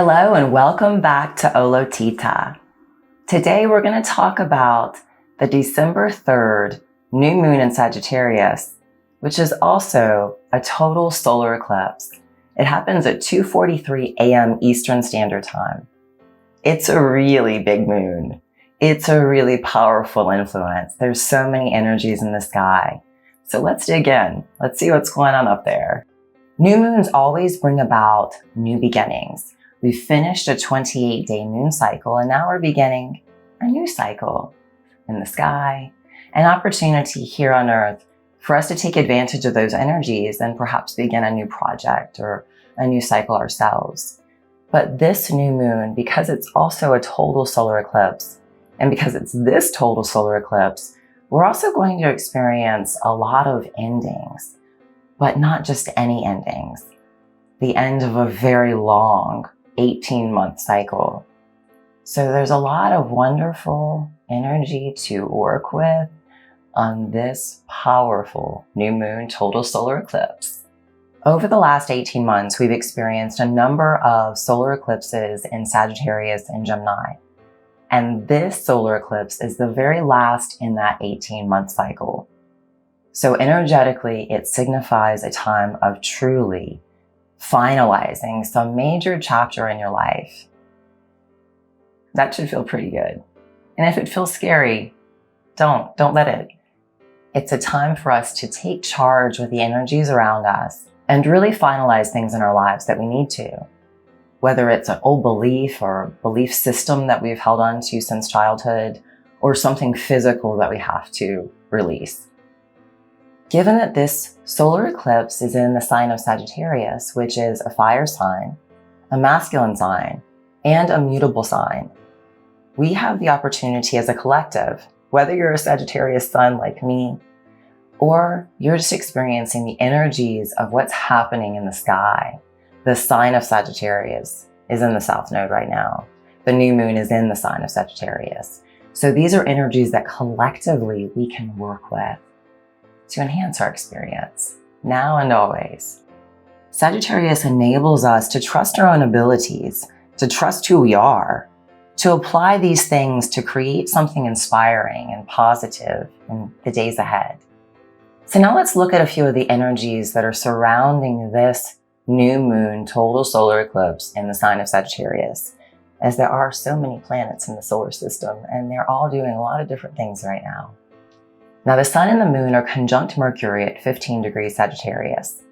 Hello and welcome back to Olotita. Today we're going to talk about the December 3rd new moon in Sagittarius, which is also a total solar eclipse. It happens at 2:43 a.m. Eastern Standard Time. It's a really big moon. It's a really powerful influence. There's so many energies in the sky. So let's dig in. Let's see what's going on up there. New moons always bring about new beginnings. We finished a 28-day moon cycle, and now we're beginning a new cycle in the sky, an opportunity here on Earth for us to take advantage of those energies and perhaps begin a new project or a new cycle ourselves. But this new moon, because it's also a total solar eclipse, and because it's this total solar eclipse, we're also going to experience a lot of endings, but not just any endings. The end of a very long 18-month cycle. So there's a lot of wonderful energy to work with on this powerful new moon total solar eclipse. Over the last 18 months, we've experienced a number of solar eclipses in Sagittarius and Gemini. And this solar eclipse is the very last in that 18-month cycle. So energetically, it signifies a time of truly finalizing some major chapter in your life. That should feel pretty good. And if it feels scary, don't let it. It's a time for us to take charge with the energies around us and really finalize things in our lives that we need to. Whether it's an old belief or belief system that we've held on to since childhood, or something physical that we have to release. Given that this solar eclipse is in the sign of Sagittarius, which is a fire sign, a masculine sign, and a mutable sign, we have the opportunity as a collective, whether you're a Sagittarius sun like me, or you're just experiencing the energies of what's happening in the sky. The sign of Sagittarius is in the South Node right now. The new moon is in the sign of Sagittarius. So these are energies that collectively we can work with to enhance our experience, now and always. Sagittarius enables us to trust our own abilities, to trust who we are, to apply these things to create something inspiring and positive in the days ahead. So now let's look at a few of the energies that are surrounding this new moon total solar eclipse in the sign of Sagittarius, as there are so many planets in the solar system and they're all doing a lot of different things right now. Now, the sun and the moon are conjunct Mercury at 15 degrees Sagittarius.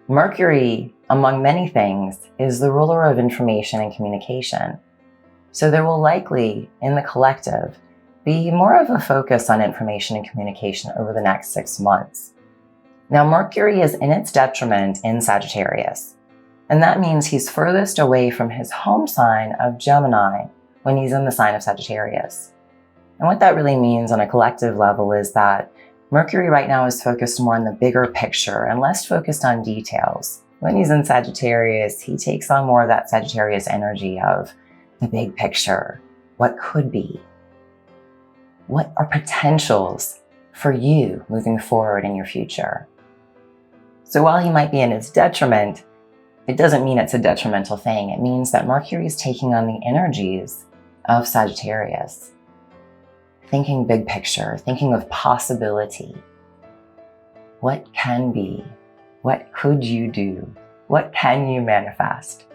Mercury, among many things, is the ruler of information and communication. So there will likely, in the collective, be more of a focus on information and communication over the next 6 months. Now, Mercury is in its detriment in Sagittarius, and that means he's furthest away from his home sign of Gemini when he's in the sign of Sagittarius. And what that really means on a collective level is that Mercury right now is focused more on the bigger picture and less focused on details. When he's in Sagittarius, he takes on more of that Sagittarius energy of the big picture, what could be, what are potentials for you moving forward in your future. So while he might be in his detriment, it doesn't mean it's a detrimental thing. It means that Mercury is taking on the energies of Sagittarius. Thinking big picture, thinking of possibility. What can be? What could you do? What can you manifest?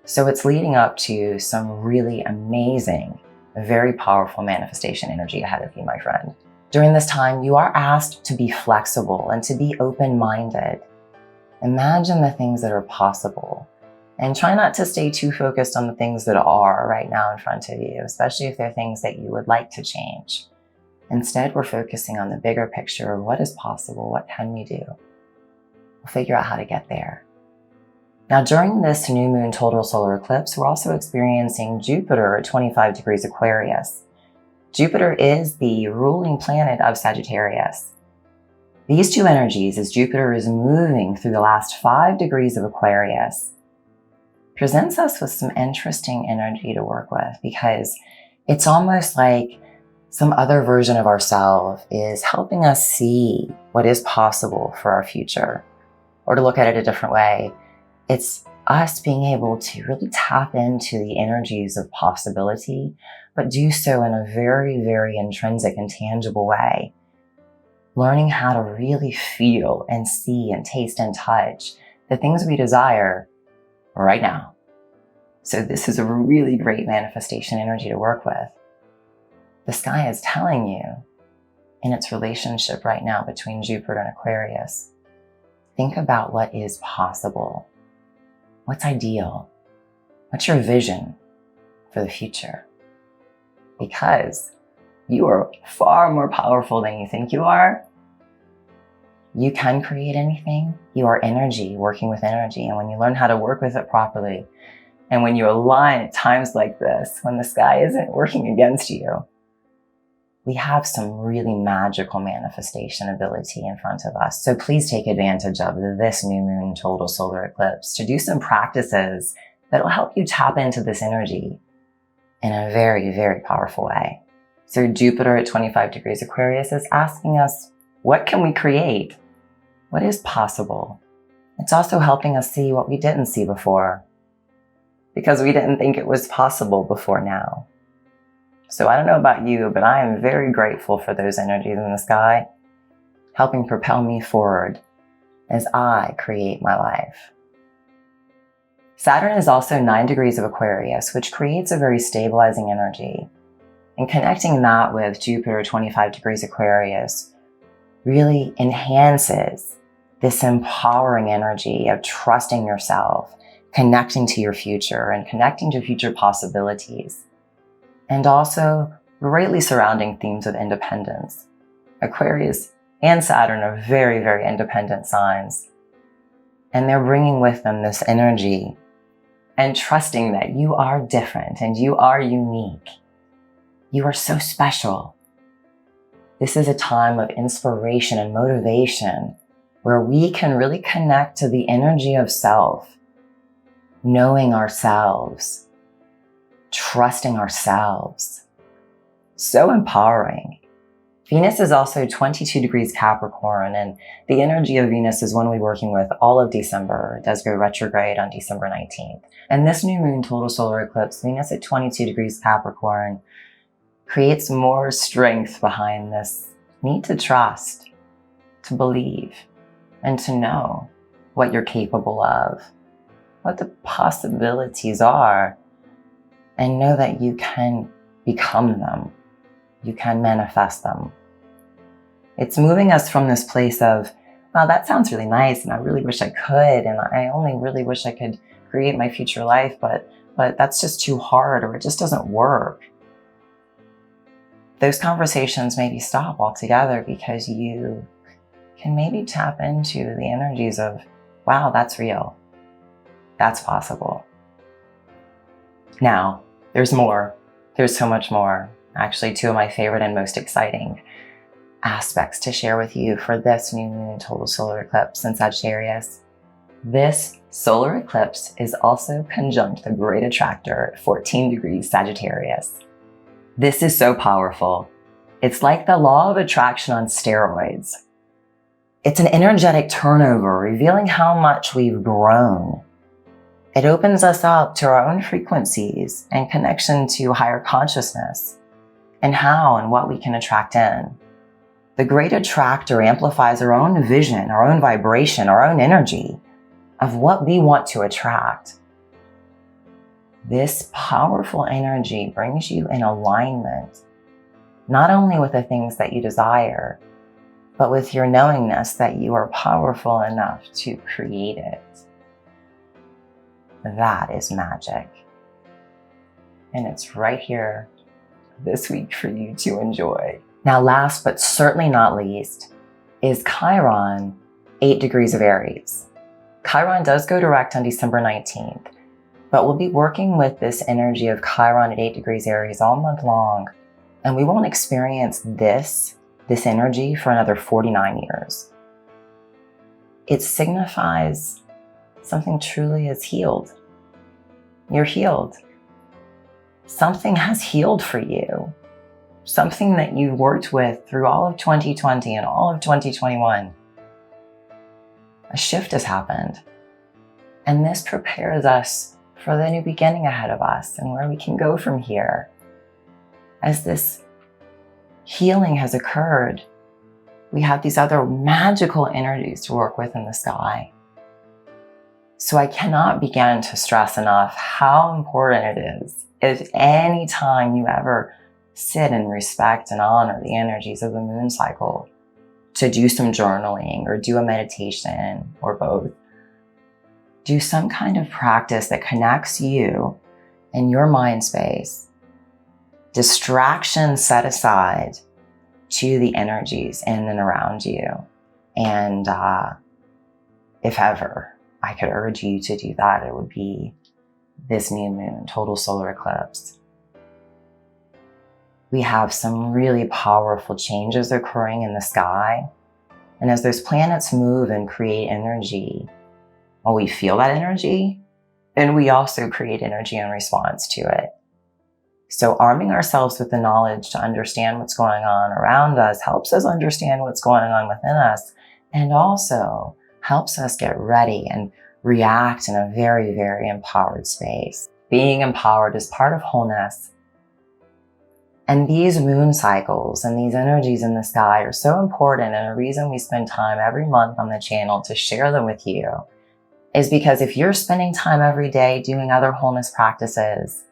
So it's leading up to some really amazing, very powerful manifestation energy ahead of you, my friend. During this time, you are asked to be flexible and to be open-minded. Imagine the things that are possible. And try not to stay too focused on the things that are right now in front of you, especially if they're things that you would like to change. Instead, we're focusing on the bigger picture of what is possible, what can we do? We'll figure out how to get there. Now, during this new moon total solar eclipse, we're also experiencing Jupiter at 25 degrees Aquarius. Jupiter is the ruling planet of Sagittarius. These two energies, as Jupiter is moving through the last 5 degrees of Aquarius, presents us with some interesting energy to work with, because it's almost like some other version of ourselves is helping us see what is possible for our future. Or to look at it a different way, it's us being able to really tap into the energies of possibility, but do so in a very, very intrinsic and tangible way. Learning how to really feel and see and taste and touch the things we desire right now. So this is a really great manifestation energy to work with. The sky is telling you in its relationship right now between Jupiter and Aquarius, think about what is possible. What's ideal? What's your vision for the future? Because you are far more powerful than you think you are. You can create anything. You are energy, working with energy. And when you learn how to work with it properly, and when you align at times like this, when the sky isn't working against you, we have some really magical manifestation ability in front of us. So please take advantage of this new moon total solar eclipse to do some practices that will help you tap into this energy in a very, very powerful way. So Jupiter at 25 degrees Aquarius is asking us, what can we create? What is possible? It's also helping us see what we didn't see before, because we didn't think it was possible before now. So I don't know about you, but I am very grateful for those energies in the sky, helping propel me forward as I create my life. Saturn is also 9 degrees of Aquarius, which creates a very stabilizing energy. And connecting that with Jupiter 25 degrees Aquarius really enhances this empowering energy of trusting yourself, connecting to your future and connecting to future possibilities. And also greatly surrounding themes of independence. Aquarius and Saturn are very, very independent signs. And they're bringing with them this energy and trusting that you are different and you are unique. You are so special. This is a time of inspiration and motivation where we can really connect to the energy of self, knowing ourselves, trusting ourselves. So empowering. Venus is also 22 degrees Capricorn, and the energy of Venus is one we're working with all of December. It does go retrograde on December 19th. And this new moon total solar eclipse, Venus at 22 degrees Capricorn, creates more strength behind this need to trust, to believe, and to know what you're capable of, what the possibilities are, and know that you can become them. You can manifest them. It's moving us from this place of, wow, that sounds really nice, and I really wish I could, and I only really wish I could create my future life, but that's just too hard, or it just doesn't work. Those conversations maybe stop altogether because you can maybe tap into the energies of, wow, that's real. That's possible. Now, there's more. There's so much more. Actually, two of my favorite and most exciting aspects to share with you for this new moon total solar eclipse in Sagittarius. This solar eclipse is also conjunct the great attractor at 14 degrees Sagittarius. This is so powerful. It's like the law of attraction on steroids. It's an energetic turnover, revealing how much we've grown. It opens us up to our own frequencies and connection to higher consciousness and how and what we can attract in. The great attractor amplifies our own vision, our own vibration, our own energy of what we want to attract. This powerful energy brings you in alignment, not only with the things that you desire, but with your knowingness that you are powerful enough to create it. That is magic. And it's right here this week for you to enjoy. Now, last but certainly not least is Chiron, 8 degrees of Aries. Chiron does go direct on December 19th, but we'll be working with this energy of Chiron at 8 degrees Aries all month long, and we won't experience this energy for another 49 years. It signifies something truly is healed. You're healed. Something has healed for you. Something that you worked with through all of 2020 and all of 2021. A shift has happened. And this prepares us for the new beginning ahead of us and where we can go from here. As this healing has occurred, we have these other magical energies to work with in the sky. So I cannot begin to stress enough how important it is if any time you ever sit and respect and honor the energies of the moon cycle, to do some journaling or do a meditation or both. Do some kind of practice that connects you and your mind space. Distractions set aside to the energies in and around you. And if ever I could urge you to do that, it would be this new moon, total solar eclipse. We have some really powerful changes occurring in the sky. And as those planets move and create energy, well, we feel that energy, and we also create energy in response to it. So arming ourselves with the knowledge to understand what's going on around us helps us understand what's going on within us, and also helps us get ready and react in a very, very empowered space. Being empowered is part of wholeness. And these moon cycles and these energies in the sky are so important, and a reason we spend time every month on the channel to share them with you is because if you're spending time every day doing other wholeness practices,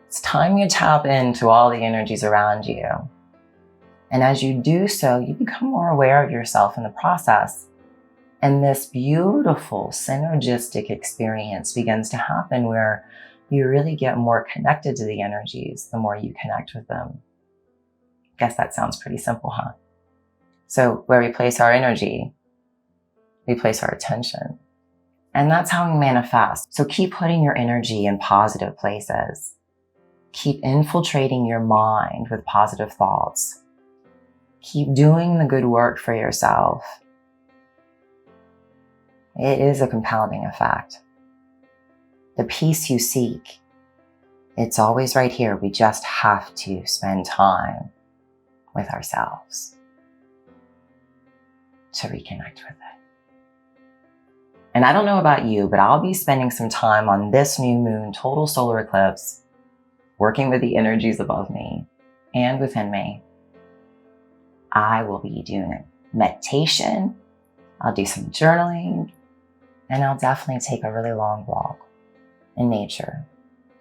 it's time you tap into all the energies around you. And as you do so, you become more aware of yourself in the process. And this beautiful synergistic experience begins to happen where you really get more connected to the energies the more you connect with them. Guess that sounds pretty simple, huh? So where we place our energy, we place our attention. And that's how we manifest. So keep putting your energy in positive places. Keep infiltrating your mind with positive thoughts. Keep doing the good work for yourself. It is a compounding effect. The peace you seek, it's always right here. We just have to spend time with ourselves to reconnect with it. And I don't know about you, but I'll be spending some time on this new moon total solar eclipse, working with the energies above me and within me. I will be doing meditation. I'll do some journaling, and I'll definitely take a really long walk in nature,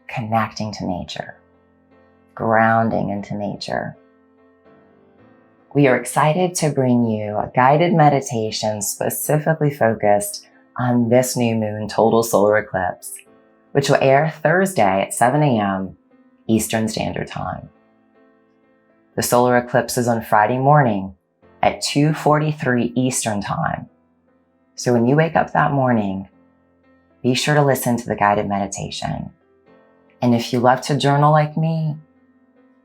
connecting to nature, grounding into nature. We are excited to bring you a guided meditation specifically focused on this new moon total solar eclipse, which will air Thursday at 7 a.m. Eastern Standard Time. The solar eclipse is on Friday morning at 2:43 Eastern Time. So when you wake up that morning, be sure to listen to the guided meditation. And if you love to journal like me,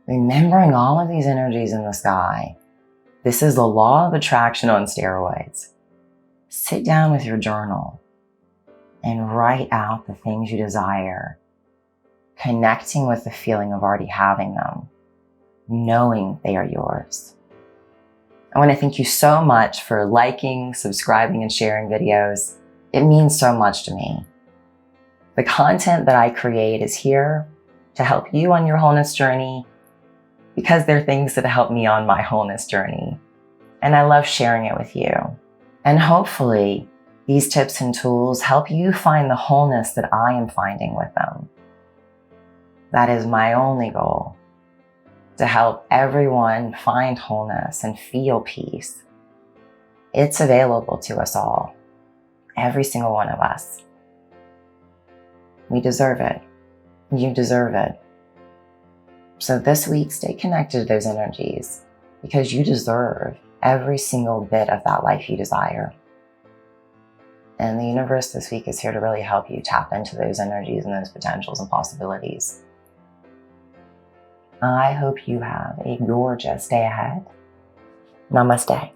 remembering all of these energies in the sky, this is the law of attraction on steroids. Sit down with your journal and write out the things you desire, connecting with the feeling of already having them, knowing they are yours. I want to thank you so much for liking, subscribing, and sharing videos. It means so much to me. The content that I create is here to help you on your wholeness journey because they're things that help me on my wholeness journey. And I love sharing it with you. And hopefully, these tips and tools help you find the wholeness that I am finding with them. That is my only goal, to help everyone find wholeness and feel peace. It's available to us all, every single one of us. We deserve it. You deserve it. So this week, stay connected to those energies because you deserve every single bit of that life you desire. And the universe this week is here to really help you tap into those energies and those potentials and possibilities. I hope you have a gorgeous day ahead. Namaste.